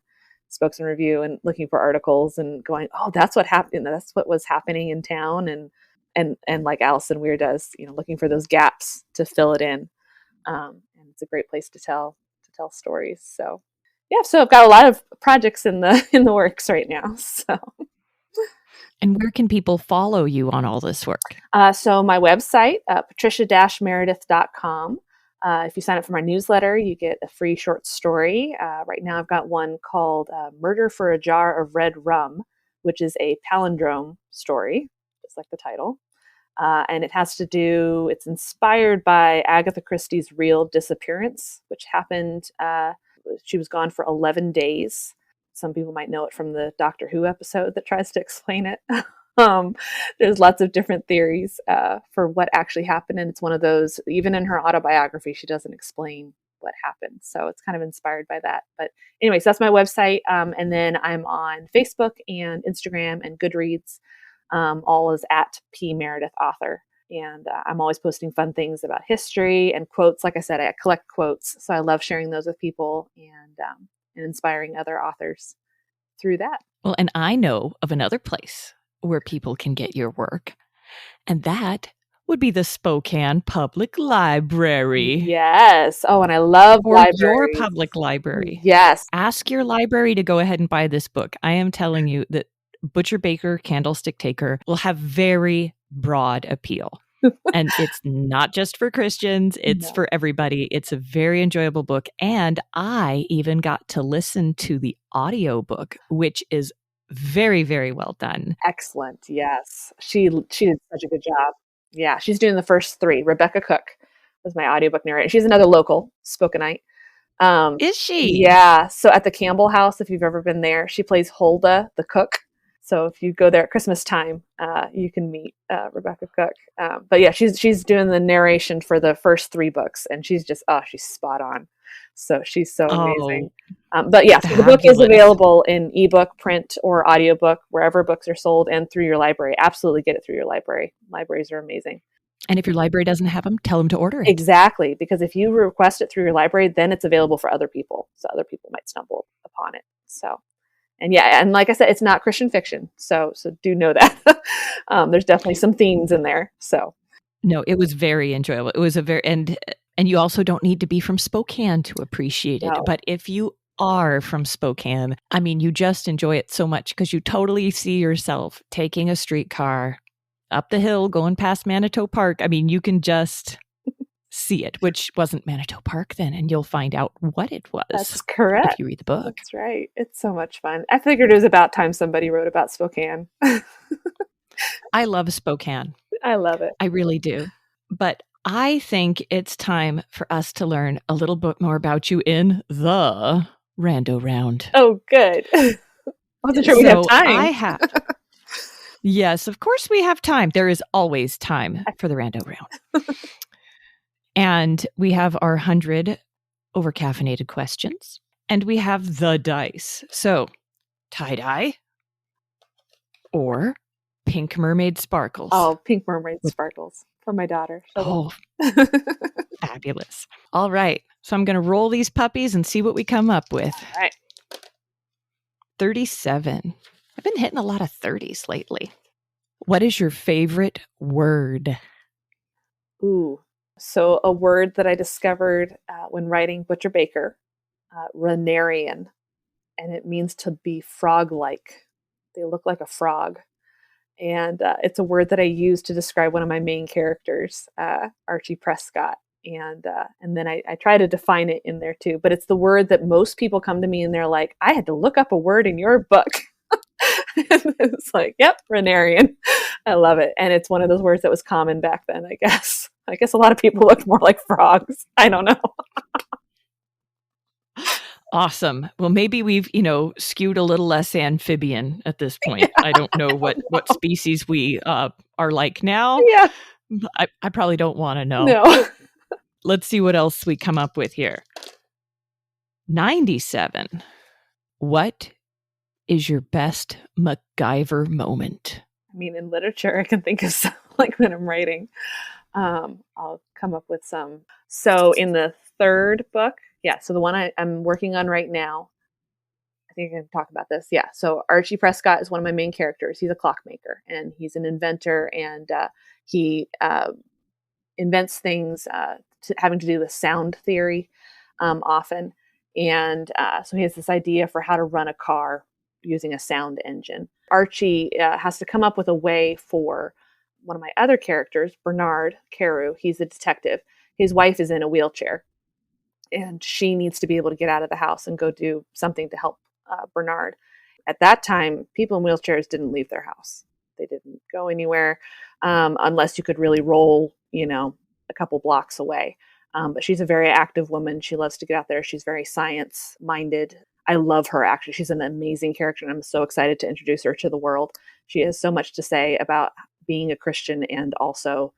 Spokesman Review and looking for articles and going, oh, that's what happened. That's what was happening in town. And like Allison Weir does, looking for those gaps to fill it in. And it's a great place to tell stories. So yeah, so I've got a lot of projects in the works right now. So. And where can people follow you on all this work? So my website, patricia-meredith.com. If you sign up for my newsletter, you get a free short story. Right now I've got one called Murder for a Jar of Red Rum, which is a palindrome story, just like the title. And it's inspired by Agatha Christie's real disappearance, which happened, she was gone for 11 days. Some people might know it from the Doctor Who episode that tries to explain it. There's lots of different theories for what actually happened. And it's one of those, even in her autobiography, she doesn't explain what happened. So it's kind of inspired by that. But anyway, so that's my website. And then I'm on Facebook and Instagram and Goodreads. All is at P. Meredith Author. And I'm always posting fun things about history and quotes. Like I said, I collect quotes. So I love sharing those with people and inspiring other authors through that. Well, and I know of another place where people can get your work, and that would be the Spokane Public Library. Yes. Oh, and I love libraries. Your public library. Yes. Ask your library to go ahead and buy this book. I am telling you that Butcher Baker, Candlestick Taker will have very broad appeal. And it's not just for Christians, it's for everybody. It's a very enjoyable book. And I even got to listen to the audiobook, which is very, very well done. Excellent. Yes. She did such a good job. Yeah, she's doing the first 3. Rebecca Cook was my audiobook narrator. She's another local Spokaneite. Is she? Yeah. So at the Campbell House, if you've ever been there, she plays Huldah, the cook. So if you go there at Christmas time, you can meet Rebecca Cook. But yeah, she's doing the narration for the first 3 books, and she's spot on. So she's so amazing. But yeah, so the book is available in ebook, print, or audiobook, wherever books are sold, and through your library. Absolutely get it through your library. Libraries are amazing. And if your library doesn't have them, tell them to order it. Exactly, because if you request it through your library, then it's available for other people. So other people might stumble upon it. So. And yeah, and like I said, it's not Christian fiction. So do know that. There's definitely some themes in there. So no, it was very enjoyable. It was and you also don't need to be from Spokane to appreciate it. No. But if you are from Spokane, I mean, you just enjoy it so much because you totally see yourself taking a streetcar up the hill, going past Manitou Park. I mean, you can just see it, which wasn't Manitou Park then, and you'll find out what it was. That's correct. If you read the book. That's right. It's so much fun. I figured it was about time somebody wrote about Spokane. I love Spokane. I love it. I really do. But I think it's time for us to learn a little bit more about you in the Rando Round. Oh, good. I wasn't sure we have time. I have. Yes, of course we have time. There is always time for the Rando Round. And we have our 100 over-caffeinated questions. And we have the dice. So, tie-dye or pink mermaid sparkles. Oh, pink mermaid sparkles for my daughter. Fabulous. All right. So I'm going to roll these puppies and see what we come up with. All right. 37. I've been hitting a lot of 30s lately. What is your favorite word? Ooh. So a word that I discovered when writing Butcher Baker, Renarian, and it means to be frog-like. They look like a frog. And it's a word that I use to describe one of my main characters, Archie Prescott. And then I try to define it in there too. But it's the word that most people come to me and they're like, I had to look up a word in your book. It's like, yep, Renarian. I love it. And it's one of those words that was common back then, I guess. I guess a lot of people look more like frogs. I don't know. Awesome. Well, maybe we've, skewed a little less amphibian at this point. I don't know what species we are like now. Yeah. I probably don't want to know. No. Let's see what else we come up with here. 97. What is your best MacGyver moment? I mean, in literature, I can think of some, like when I'm writing. I'll come up with some. So in the 3rd book, so the one I'm working on right now, I think I can talk about this. Yeah. So Archie Prescott is one of my main characters. He's a clockmaker, and he's an inventor, and he invents things having to do with sound theory often. And so he has this idea for how to run a car using a sound engine. Archie has to come up with a way for one of my other characters, Bernard Carew. He's a detective. His wife is in a wheelchair, and she needs to be able to get out of the house and go do something to help Bernard. At that time, people in wheelchairs didn't leave their house. They didn't go anywhere unless you could really roll, a couple blocks away. But she's a very active woman. She loves to get out there. She's very science minded. I love her, actually. She's an amazing character, and I'm so excited to introduce her to the world. She has so much to say about being a Christian and also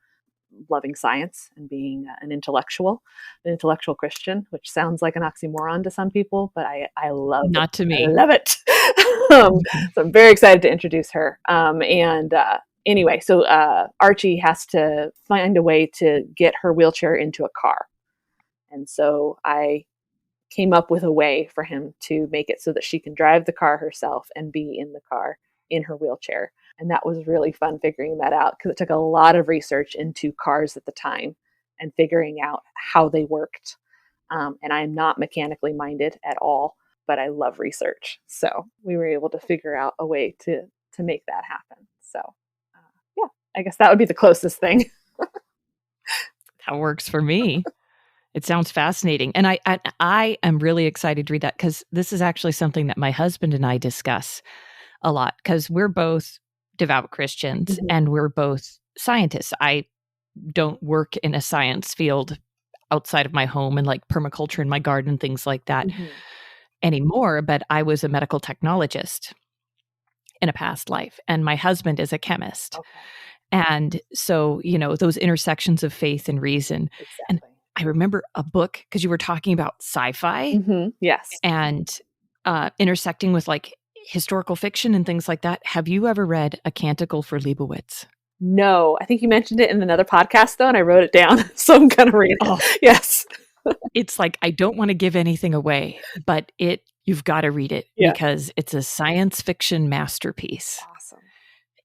loving science and being an intellectual Christian, which sounds like an oxymoron to some people, but I love Not it. to me. I love it. So I'm very excited to introduce her. Anyway, so Archie has to find a way to get her wheelchair into a car. And so I came up with a way for him to make it so that she can drive the car herself and be in the car in her wheelchair. And that was really fun figuring that out, because it took a lot of research into cars at the time and figuring out how they worked. And I'm not mechanically minded at all, but I love research. So we were able to figure out a way to make that happen. So yeah, I guess that would be the closest thing. That works for me. It sounds fascinating. And I am really excited to read that, because this is actually something that my husband and I discuss a lot, because we're both devout Christians and we're both scientists. I don't work in a science field outside of my home and like permaculture in my garden, things like that anymore, but I was a medical technologist in a past life, and my husband is a chemist. Okay. And so, those intersections of faith and reason. Exactly. And I remember a book, because you were talking about sci-fi Yes. and intersecting with like historical fiction and things like that. Have you ever read A Canticle for Leibowitz? No, I think you mentioned it in another podcast though, and I wrote it down. So I'm going to read it. Oh, yes. It's like, I don't want to give anything away, but you've got to read it because it's a science fiction masterpiece. Awesome.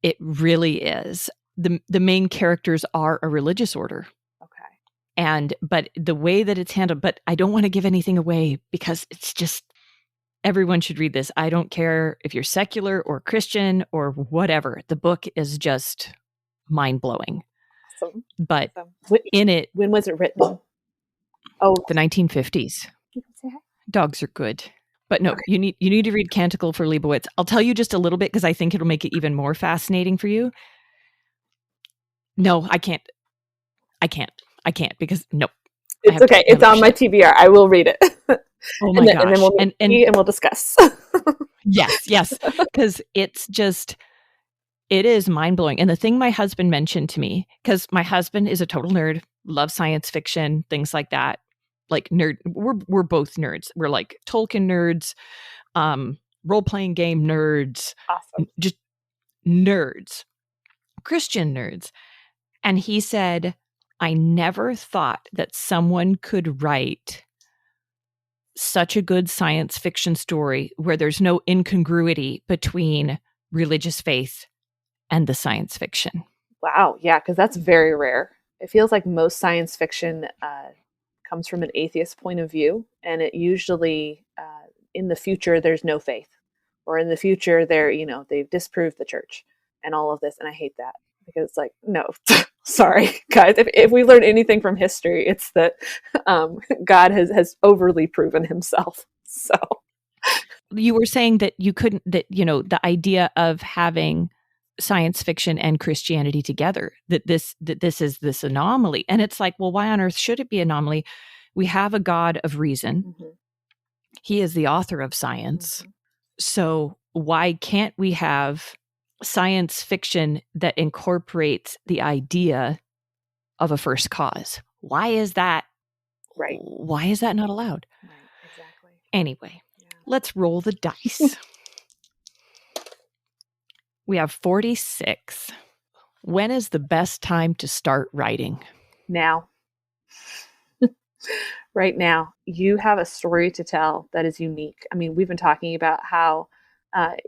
It really is. The main characters are a religious order. Okay. But the way that it's handled, but I don't want to give anything away, because it's just, everyone should read this. I don't care if you're secular or Christian or whatever. The book is just mind-blowing. Awesome. But awesome. in it... When was it written? Oh, the 1950s. Dogs are good. But no, okay. you need to read Canticle for Leibowitz. I'll tell you just a little bit, because I think it'll make it even more fascinating for you. No, I can't, because nope. It's okay. It's on my TBR. I will read it. Oh my gosh. And then we'll meet and we'll discuss. Yes. Because it is mind-blowing. And the thing my husband mentioned to me, because my husband is a total nerd, loves science fiction, things like that. Like nerd, we're both nerds. We're like Tolkien nerds, role-playing game nerds, awesome. Just nerds, Christian nerds. And he said, I never thought that someone could write such a good science fiction story where there's no incongruity between religious faith and the science fiction. Wow. Yeah, because that's very rare. It feels like most science fiction comes from an atheist point of view, and it usually in the future there's no faith, or in the future they've disproved the church and all of this, and I hate that, because it's like, no, sorry guys, if we learn anything from history, it's that God has overly proven himself. So you were saying that you couldn't, that the idea of having science fiction and Christianity together, that this is this anomaly. And it's like, well, why on earth should it be an anomaly? We have a God of reason. He is the author of science. So why can't we have science fiction that incorporates the idea of a first cause? Why is that? Right. Why is that not allowed? Right. Exactly. Anyway, let's roll the dice. We have 46. When is the best time to start writing? Now. Right now, you have a story to tell that is unique. I mean, we've been talking about how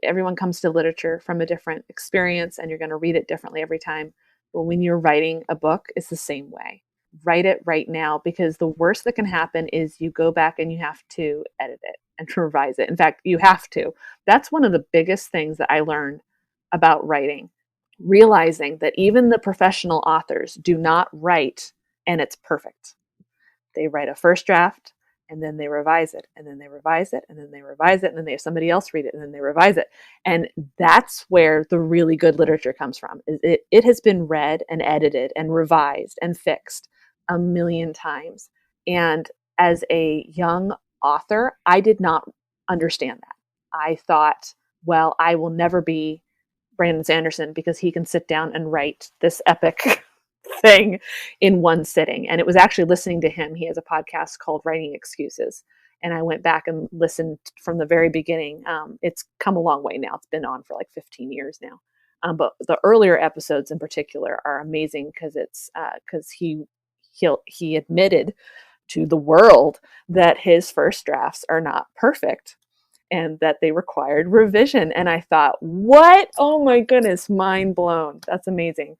everyone comes to literature from a different experience and you're going to read it differently every time. But when you're writing a book, it's the same way. Write it right now, because the worst that can happen is you go back and you have to edit it and revise it. In fact, you have to. That's one of the biggest things that I learned about writing, realizing that even the professional authors do not write and it's perfect. They write a first draft and then they revise it and then they revise it and then they revise it and then they have somebody else read it and then they revise it. And that's where the really good literature comes from. It has been read and edited and revised and fixed a million times. And as a young author, I did not understand that. I thought, well, I will never be Brandon Sanderson because he can sit down and write this epic thing in one sitting. And it was actually listening to him. He has a podcast called Writing Excuses. And I went back and listened from the very beginning. It's come a long way now. It's been on for like 15 years now. But the earlier episodes in particular are amazing because it's because he admitted to the world that his first drafts are not perfect and that they required revision. And I thought, what? Oh my goodness, mind blown. That's amazing.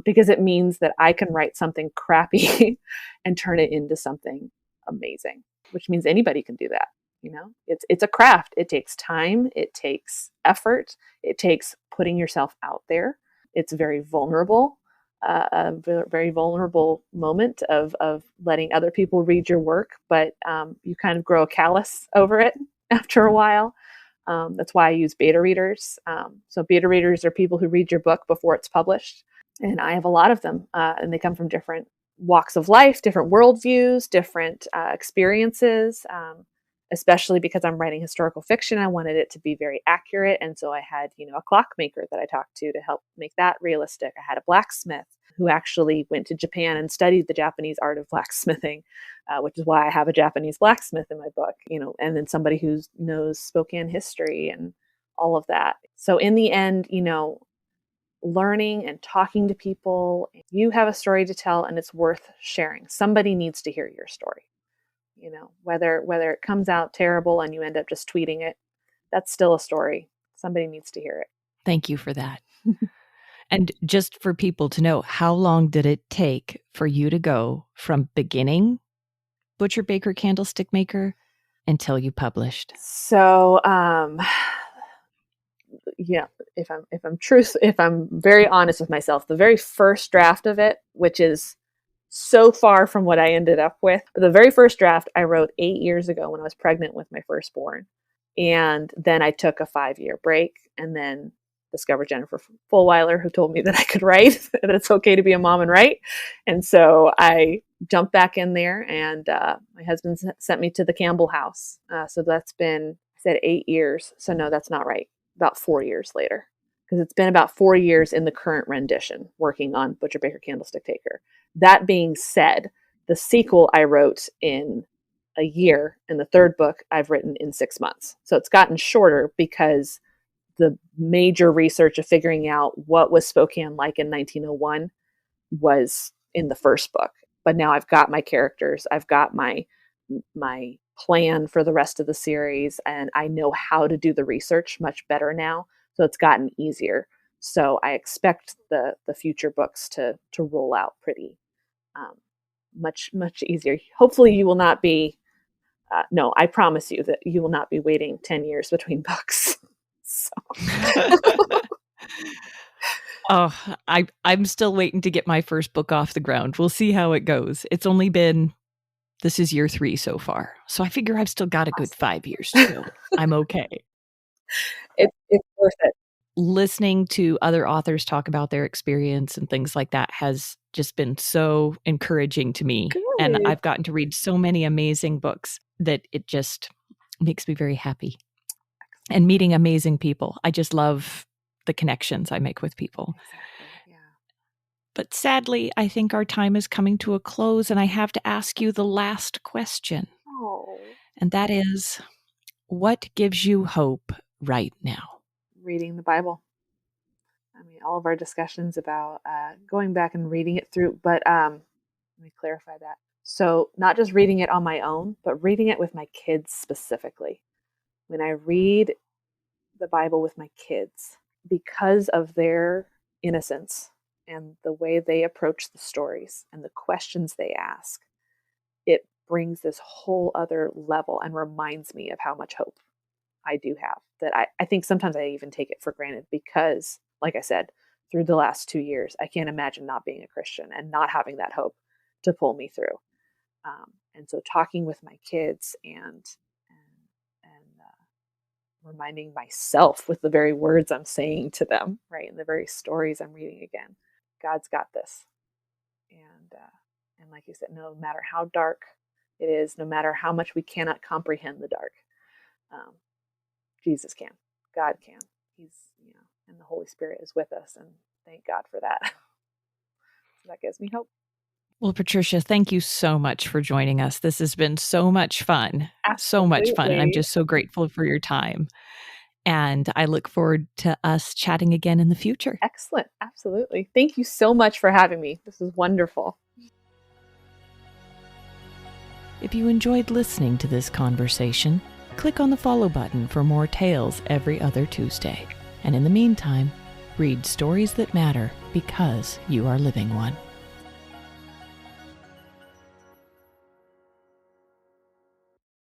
Because it means that I can write something crappy and turn it into something amazing, which means anybody can do that. You know, it's a craft. It takes time. It takes effort. It takes putting yourself out there. It's very vulnerable, a very vulnerable moment of letting other people read your work, but you kind of grow callous over it after a while. That's why I use beta readers. So beta readers are people who read your book before it's published. And I have a lot of them, and they come from different walks of life, different worldviews, different experiences, especially because I'm writing historical fiction. I wanted it to be very accurate. And so I had, a clockmaker that I talked to help make that realistic. I had a blacksmith who actually went to Japan and studied the Japanese art of blacksmithing, which is why I have a Japanese blacksmith in my book, and then somebody who knows Spokane history and all of that. So in the end, learning and talking to people, you have a story to tell and it's worth sharing. Somebody needs to hear your story. Whether it comes out terrible and you end up just tweeting it, that's still a story. Somebody needs to hear it. Thank you for that. And just for people to know, how long did it take for you to go from beginning Butcher Baker Candlestick Maker until you published? So, yeah, if I'm very honest with myself, the very first draft of it, which is so far from what I ended up with, but the very first draft I wrote 8 years ago when I was pregnant with my firstborn. And then I took a 5-year break and then discovered Jennifer Fulweiler, who told me that I could write, that it's okay to be a mom and write. And so I jumped back in there, and my husband sent me to the Campbell house. So that's been, I said 8 years. So no, that's not right. About 4 years later, because it's been about 4 years in the current rendition working on Butcher Baker Candlestick Taker. That being said, the sequel I wrote in a year, and the third book I've written in 6 months. So it's gotten shorter because the major research of figuring out what was Spokane like in 1901 was in the first book. But now I've got my characters, I've got my plan for the rest of the series, and I know how to do the research much better now. So it's gotten easier. So I expect the future books to roll out pretty much easier. Hopefully, you will not be. No, I promise you that you will not be waiting 10 years between books. So. Oh, I'm still waiting to get my first book off the ground. We'll see how it goes. It's only been, this is year 3 so far. So I figure I've still got a good 5 years to go. I'm okay. It's worth it. Listening to other authors talk about their experience and things like that has just been so encouraging to me. Good. And I've gotten to read so many amazing books that it just makes me very happy. And meeting amazing people. I just love the connections I make with people. Exactly. Yeah. But sadly, I think our time is coming to a close, and I have to ask you the last question. Oh. And that is, what gives you hope right now? Reading the Bible. I mean, all of our discussions about going back and reading it through, but let me clarify that. So not just reading it on my own, but reading it with my kids specifically. When I read the Bible with my kids, because of their innocence and the way they approach the stories and the questions they ask, it brings this whole other level and reminds me of how much hope I do have. That I think sometimes I even take it for granted because, like I said, through the last 2 years, I can't imagine not being a Christian and not having that hope to pull me through. And so talking with my kids and reminding myself with the very words I'm saying to them, right, and the very stories I'm reading again, God's got this. And like you said, no matter how dark it is, no matter how much we cannot comprehend the dark, Jesus can. God can. He's, and the Holy Spirit is with us, and thank God for that. So that gives me hope. Well, Patricia, thank you so much for joining us. This has been so much fun. Absolutely. So much fun. And I'm just so grateful for your time. And I look forward to us chatting again in the future. Excellent. Absolutely. Thank you so much for having me. This is wonderful. If you enjoyed listening to this conversation, click on the follow button for more tales every other Tuesday. And in the meantime, read stories that matter because you are living one.